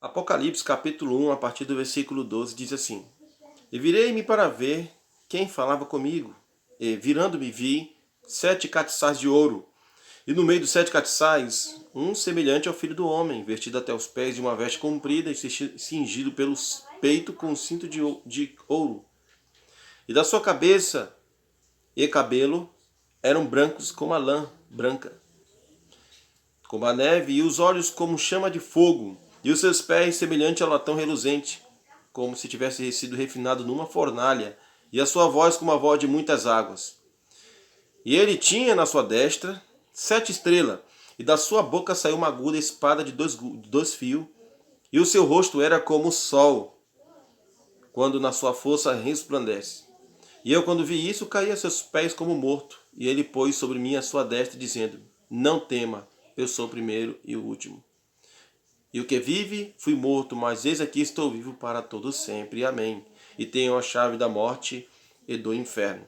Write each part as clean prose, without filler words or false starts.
Apocalipse capítulo 1, a partir do versículo 12, diz assim: E virei-me para ver quem falava comigo. E virando-me vi 7 castiçais de ouro, e no meio dos 7 castiçais, um semelhante ao filho do homem, vestido até os pés de uma veste comprida e cingido pelos peito com um cinto de ouro. E da sua cabeça e cabelo eram brancos como a lã branca, como a neve, e os olhos como chama de fogo, e os seus pés semelhante ao latão reluzente, como se tivesse sido refinado numa fornalha, e a sua voz como a voz de muitas águas. E ele tinha na sua destra 7 estrelas, e da sua boca saiu uma aguda espada de dois fios, e o seu rosto era como o sol, quando na sua força resplandece. E eu, quando vi isso, caí a seus pés como morto, e ele pôs sobre mim a sua destra, dizendo: Não tema, eu sou o primeiro e o último. E o que vive, fui morto, mas eis aqui estou vivo para todo sempre. Amém. E tenho a chave da morte e do inferno.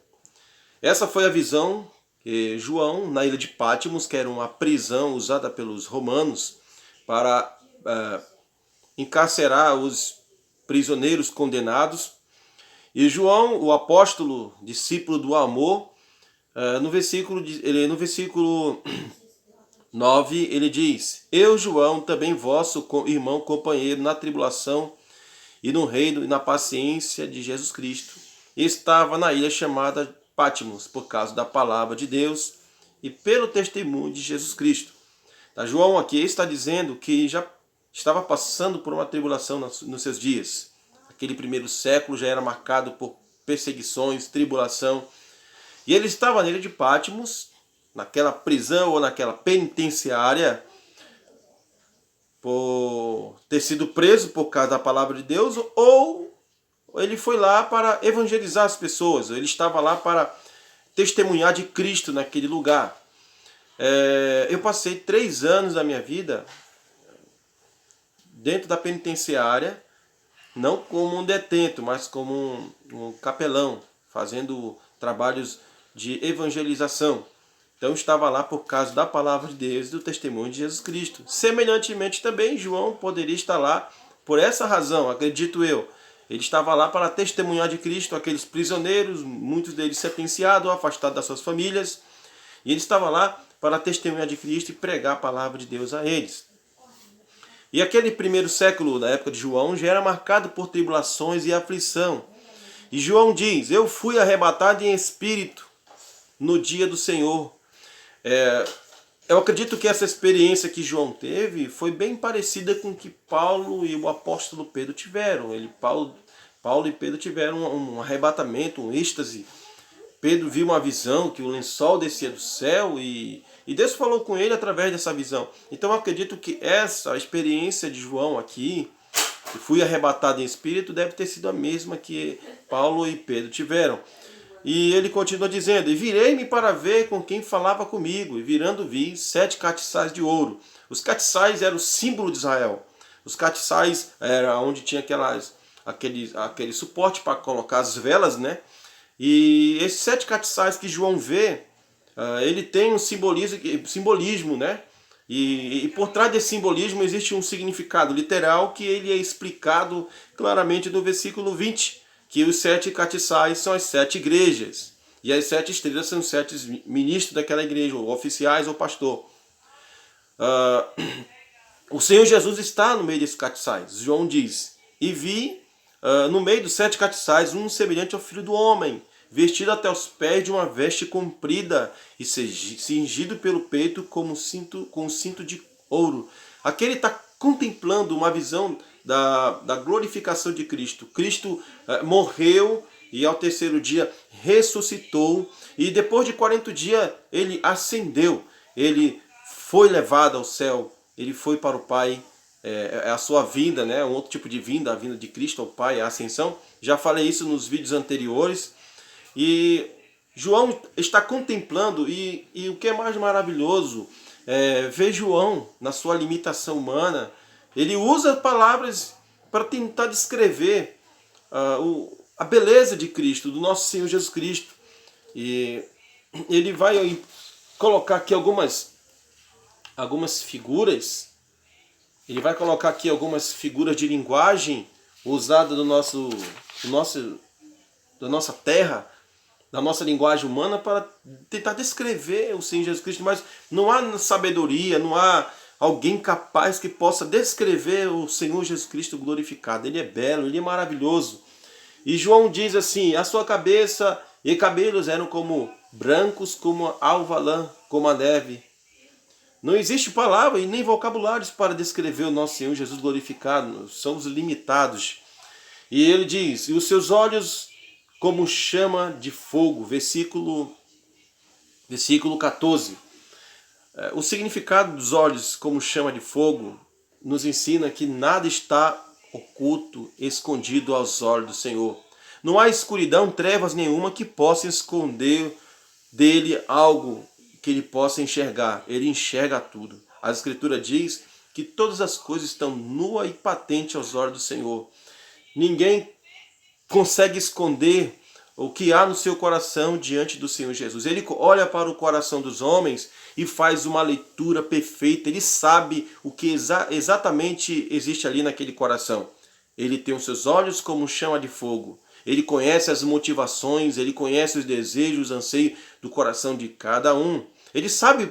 Essa foi a visão que João, na ilha de Patmos, que era uma prisão usada pelos romanos para encarcerar os prisioneiros condenados. E João, o apóstolo, discípulo do amor, no versículo 9, ele diz: Eu, João, também vosso irmão companheiro na tribulação e no reino e na paciência de Jesus Cristo, estava na ilha chamada Patmos, por causa da palavra de Deus e pelo testemunho de Jesus Cristo. João aqui está dizendo que já estava passando por uma tribulação nos seus dias. Aquele primeiro século já era marcado por perseguições, tribulação. E ele estava na ilha de Patmos, naquela prisão ou naquela penitenciária, por ter sido preso por causa da palavra de Deus, ou ele foi lá para evangelizar as pessoas, ele estava lá para testemunhar de Cristo naquele lugar. Eu passei 3 anos da minha vida dentro da penitenciária, não como um detento, mas como um capelão, fazendo trabalhos de evangelização. Então estava lá por causa da palavra de Deus e do testemunho de Jesus Cristo. Semelhantemente também, João poderia estar lá por essa razão, acredito eu. Ele estava lá para testemunhar de Cristo aqueles prisioneiros, muitos deles sentenciados, afastados das suas famílias. E ele estava lá para testemunhar de Cristo e pregar a palavra de Deus a eles. E aquele primeiro século da época de João já era marcado por tribulações e aflição. E João diz: Eu fui arrebatado em espírito no dia do Senhor. Eu acredito que essa experiência que João teve foi bem parecida com o que Paulo e o apóstolo Pedro tiveram. Paulo e Pedro tiveram um arrebatamento, um êxtase. Pedro viu uma visão que o lençol descia do céu e Deus falou com ele através dessa visão. Então eu acredito que essa experiência de João aqui, que fui arrebatado em espírito, deve ter sido a mesma que Paulo e Pedro tiveram. E ele continua dizendo: E virei-me para ver com quem falava comigo, e virando vi 7 castiçais de ouro. Os castiçais eram o símbolo de Israel. Os castiçais era onde tinha aquele suporte para colocar as velas, né? E esses 7 castiçais que João vê, ele tem um simbolismo, né? E por trás desse simbolismo existe um significado literal que ele é explicado claramente no versículo 20, que os 7 castiçais são as 7 igrejas. E as 7 estrelas são os 7 ministros daquela igreja, ou oficiais ou pastor. O Senhor Jesus está no meio desses castiçais. João diz: E vi no meio dos 7 castiçais um semelhante ao filho do homem, vestido até os pés de uma veste comprida e cingido pelo peito com um cinto de ouro. Aqui ele está contemplando uma visão da glorificação de Cristo. Cristo morreu e ao terceiro dia ressuscitou. E depois de 40 dias ele ascendeu. Ele foi levado ao céu. Ele foi para o Pai. A sua vinda, né? Um outro tipo de vinda, a vinda de Cristo ao Pai, a ascensão. Já falei isso nos vídeos anteriores. E João está contemplando, e o que é mais maravilhoso ver João na sua limitação humana. Ele usa palavras para tentar descrever a beleza de Cristo, do nosso Senhor Jesus Cristo. E ele vai colocar aqui algumas figuras Ele vai colocar aqui algumas figuras de linguagem usadas da nossa terra, da nossa linguagem humana, para tentar descrever o Senhor Jesus Cristo, mas não há sabedoria, não há alguém capaz que possa descrever o Senhor Jesus Cristo glorificado. Ele é belo, ele é maravilhoso. E João diz assim: a sua cabeça e cabelos eram como brancos, como a alva lã, como a neve. Não existe palavra e nem vocabulários para descrever o nosso Senhor Jesus glorificado. Somos limitados. E ele diz: e os seus olhos como chama de fogo. Versículo 14. O significado dos olhos como chama de fogo nos ensina que nada está oculto, escondido aos olhos do Senhor. Não há escuridão, trevas nenhuma que possa esconder dele algo que ele possa enxergar. Ele enxerga tudo. A Escritura diz que todas as coisas estão nuas e patentes aos olhos do Senhor. Ninguém consegue esconder o que há no seu coração diante do Senhor Jesus. Ele olha para o coração dos homens e faz uma leitura perfeita. Ele sabe o que exatamente existe ali naquele coração. Ele tem os seus olhos como chama de fogo. Ele conhece as motivações, ele conhece os desejos, os anseios do coração de cada um. Ele sabe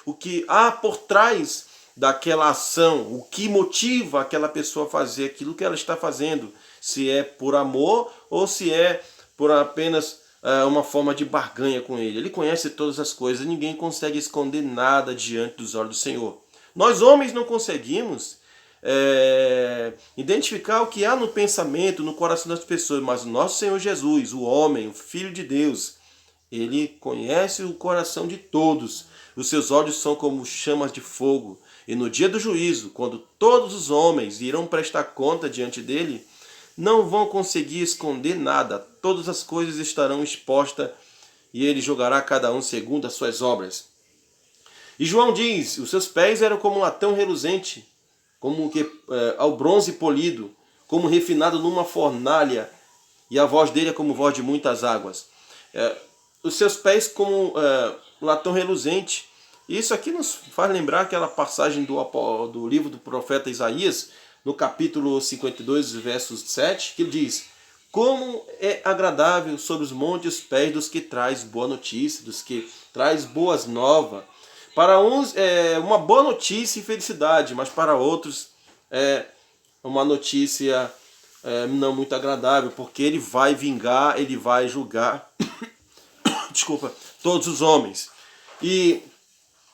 o que há por trás daquela ação, o que motiva aquela pessoa a fazer aquilo que ela está fazendo. Se é por amor ou se é por apenas uma forma de barganha com ele. Ele conhece todas as coisas, ninguém consegue esconder nada diante dos olhos do Senhor. Nós homens não conseguimos identificar o que há no pensamento, no coração das pessoas, mas o nosso Senhor Jesus, o homem, o Filho de Deus, ele conhece o coração de todos. Os seus olhos são como chamas de fogo. E no dia do juízo, quando todos os homens irão prestar conta diante dele, não vão conseguir esconder nada. Todas as coisas estarão expostas e ele julgará cada um segundo as suas obras. E João diz: os seus pés eram como um latão reluzente, como que ao bronze polido, como refinado numa fornalha, e a voz dele é como voz de muitas águas. Os seus pés como latão reluzente. Isso aqui nos faz lembrar aquela passagem do livro do profeta Isaías, no capítulo 52, versos 7, que ele diz: como é agradável sobre os montes os pés dos que traz boa notícia, dos que traz boas novas. Para uns é uma boa notícia e felicidade, mas para outros é uma notícia não muito agradável, porque ele vai vingar, ele vai julgar desculpa, todos os homens. E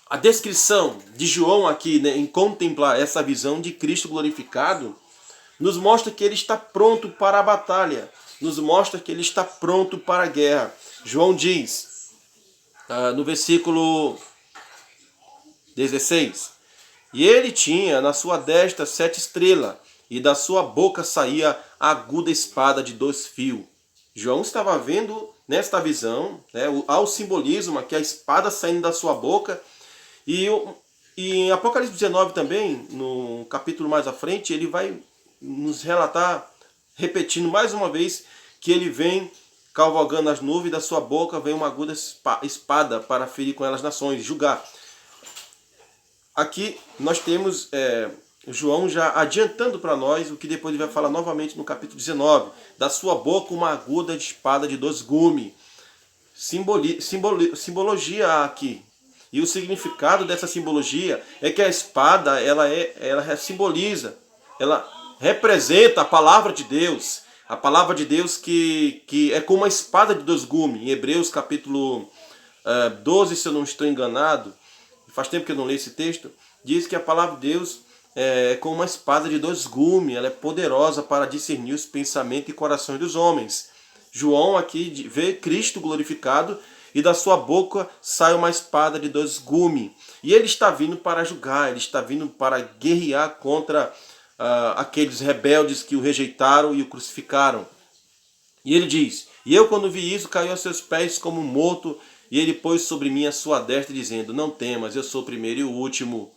a descrição de João aqui, né, em contemplar essa visão de Cristo glorificado, nos mostra que ele está pronto para a batalha, nos mostra que ele está pronto para a guerra. João diz, no versículo 16, e ele tinha na sua destra 7 estrelas, e da sua boca saía a aguda espada de 2 fios. João estava vendo nesta visão, né, há o simbolismo, que a espada saindo da sua boca. E em Apocalipse 19 também, no capítulo mais à frente, ele vai nos relatar, repetindo mais uma vez, que ele vem cavalgando as nuvens, da sua boca vem uma aguda espada para ferir com elas nações, julgar. Aqui nós temos João já adiantando para nós o que depois ele vai falar novamente no capítulo 19. Da sua boca uma aguda espada de 2 gumes. Simbologia aqui. E o significado dessa simbologia é que a espada ela simboliza, ela representa a palavra de Deus. A palavra de Deus que é como uma espada de 2 gumes. Em Hebreus capítulo 12, se eu não estou enganado, faz tempo que eu não leio esse texto, diz que a palavra de Deus é como uma espada de 2 gumes, ela é poderosa para discernir os pensamentos e corações dos homens. João aqui vê Cristo glorificado e da sua boca sai uma espada de 2 gumes. E ele está vindo para julgar, ele está vindo para guerrear contra aqueles rebeldes que o rejeitaram e o crucificaram. E ele diz, e eu quando vi isso, caí aos seus pés como morto, e ele pôs sobre mim a sua destra, dizendo, não temas, eu sou o primeiro e o último,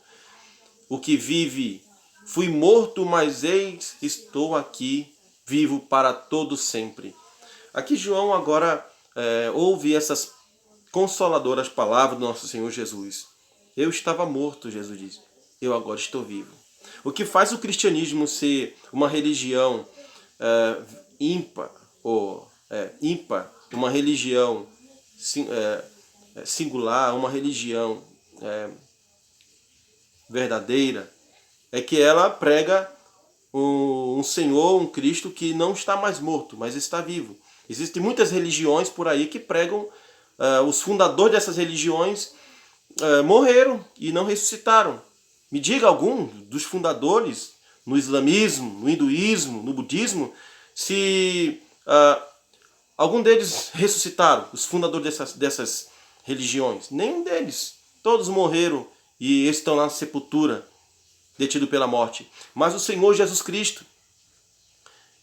o que vive. Fui morto, mas eis, estou aqui, vivo para todo sempre. Aqui João agora ouve essas consoladoras palavras do nosso Senhor Jesus. Eu estava morto, Jesus diz, eu agora estou vivo. O que faz o cristianismo ser uma religião ímpar, uma religião singular, uma religião verdadeira, é que ela prega um Senhor, um Cristo que não está mais morto, mas está vivo. Existem muitas religiões por aí que pregam, os fundadores dessas religiões morreram e não ressuscitaram. Me diga algum dos fundadores no islamismo, no hinduísmo, no budismo, se algum deles ressuscitaram, os fundadores dessas religiões. Nenhum deles. Todos morreram e estão lá na sepultura, detido pela morte. Mas o Senhor Jesus Cristo,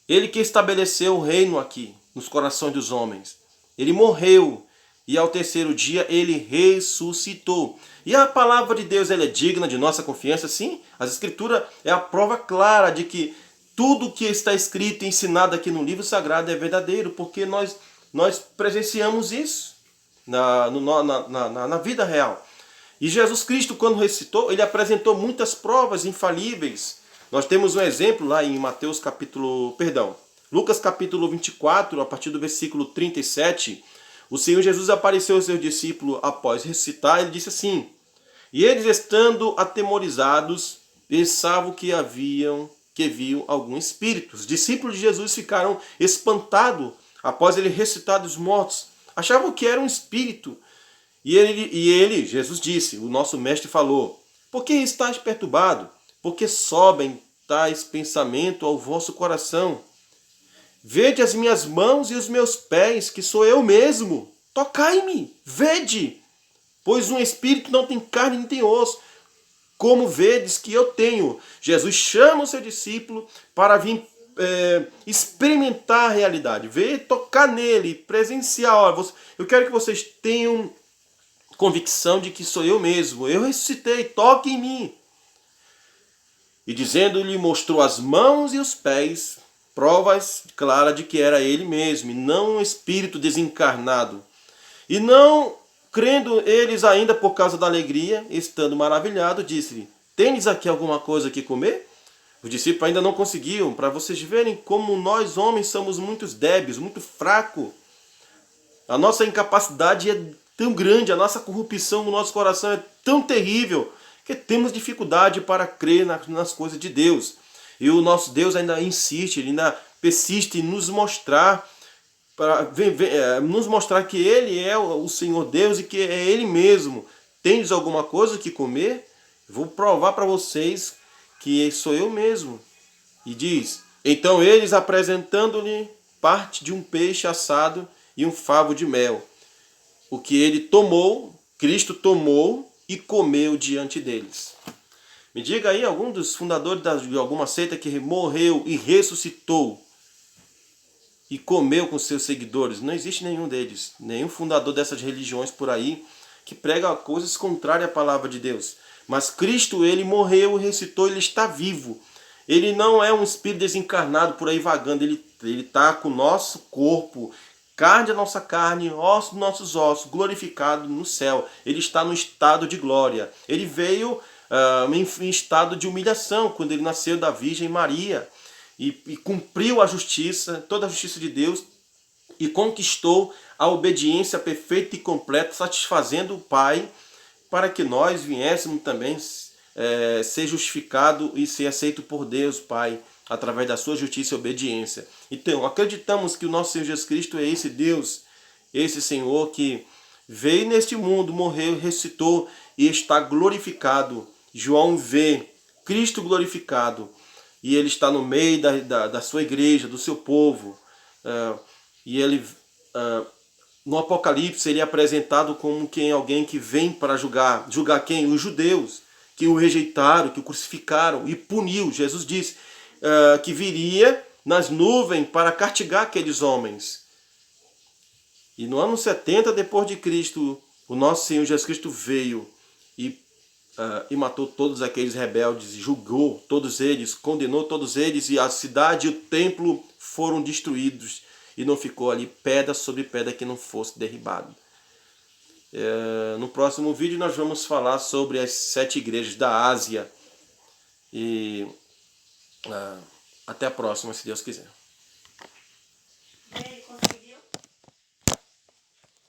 Ele que estabeleceu o reino aqui, nos corações dos homens. Ele morreu e ao terceiro dia Ele ressuscitou. E a palavra de Deus, ela é digna de nossa confiança? Sim, a Escritura é a prova clara de que tudo que está escrito e ensinado aqui no livro sagrado é verdadeiro, porque nós presenciamos isso na vida real. E Jesus Cristo, quando ressuscitou, ele apresentou muitas provas infalíveis. Nós temos um exemplo lá em Lucas capítulo 24, a partir do versículo 37. O Senhor Jesus apareceu aos seus discípulos após ressuscitar. Ele disse assim: e eles, estando atemorizados, pensavam que viam algum espírito. Os discípulos de Jesus ficaram espantados após ele ressuscitar dos mortos. Achavam que era um espírito. E ele, Jesus disse, o nosso mestre falou: por que estáis perturbado? Porque sobem tais pensamentos ao vosso coração. Vede as minhas mãos e os meus pés, que sou eu mesmo. Tocai-me, vede. Pois um espírito não tem carne nem tem osso, como vedes que eu tenho. Jesus chama o seu discípulo para vir experimentar a realidade, ver, tocar nele, presenciar. Eu quero que vocês tenham convicção de que sou eu mesmo. Eu ressuscitei, toque em mim. E dizendo-lhe, mostrou as mãos e os pés, provas claras de que era ele mesmo, e não um espírito desencarnado. E não crendo eles ainda por causa da alegria, estando maravilhado, disse-lhe: tendes aqui alguma coisa que comer? Os discípulos ainda não conseguiam, para vocês verem como nós homens somos muito débeis, muito fracos. A nossa incapacidade é tão grande, a nossa corrupção no nosso coração é tão terrível, que temos dificuldade para crer nas coisas de Deus. E o nosso Deus ainda insiste, ele ainda persiste em nos mostrar, nos mostrar que Ele é o Senhor Deus e que é Ele mesmo. Tendes alguma coisa que comer? Vou provar para vocês que sou eu mesmo. E diz: então eles, apresentando-lhe parte de um peixe assado e um favo de mel, o que ele tomou, Cristo tomou e comeu diante deles. Me diga aí algum dos fundadores de alguma seita que morreu e ressuscitou e comeu com seus seguidores. Não existe nenhum deles, nenhum fundador dessas religiões por aí que prega coisas contrárias à palavra de Deus. Mas Cristo, ele morreu e ressuscitou, ele está vivo. Ele não é um espírito desencarnado por aí vagando, ele está com o nosso corpo, carne da nossa carne, ossos dos nossos ossos, glorificado no céu. Ele está no estado de glória. Ele veio em estado de humilhação, quando ele nasceu da Virgem Maria, e cumpriu a justiça, toda a justiça de Deus, e conquistou a obediência perfeita e completa, satisfazendo o Pai, para que nós viéssemos também ser justificado e ser aceito por Deus, Pai, através da sua justiça e obediência. Então, acreditamos que o nosso Senhor Jesus Cristo é esse Deus, esse Senhor que veio neste mundo, morreu, ressuscitou e está glorificado. João vê Cristo glorificado e ele está no meio da sua igreja, do seu povo. E ele, no Apocalipse, ele é apresentado como alguém que vem para julgar. Julgar quem? Os judeus, que o rejeitaram, que o crucificaram e puniu. Jesus disse que viria nas nuvens para castigar aqueles homens. E no ano 70 depois de Cristo, o nosso Senhor Jesus Cristo veio e matou todos aqueles rebeldes, julgou todos eles, condenou todos eles, e a cidade e o templo foram destruídos. E não ficou ali pedra sobre pedra que não fosse derribado. No próximo vídeo nós vamos falar sobre as 7 igrejas da Ásia. E até a próxima, se Deus quiser.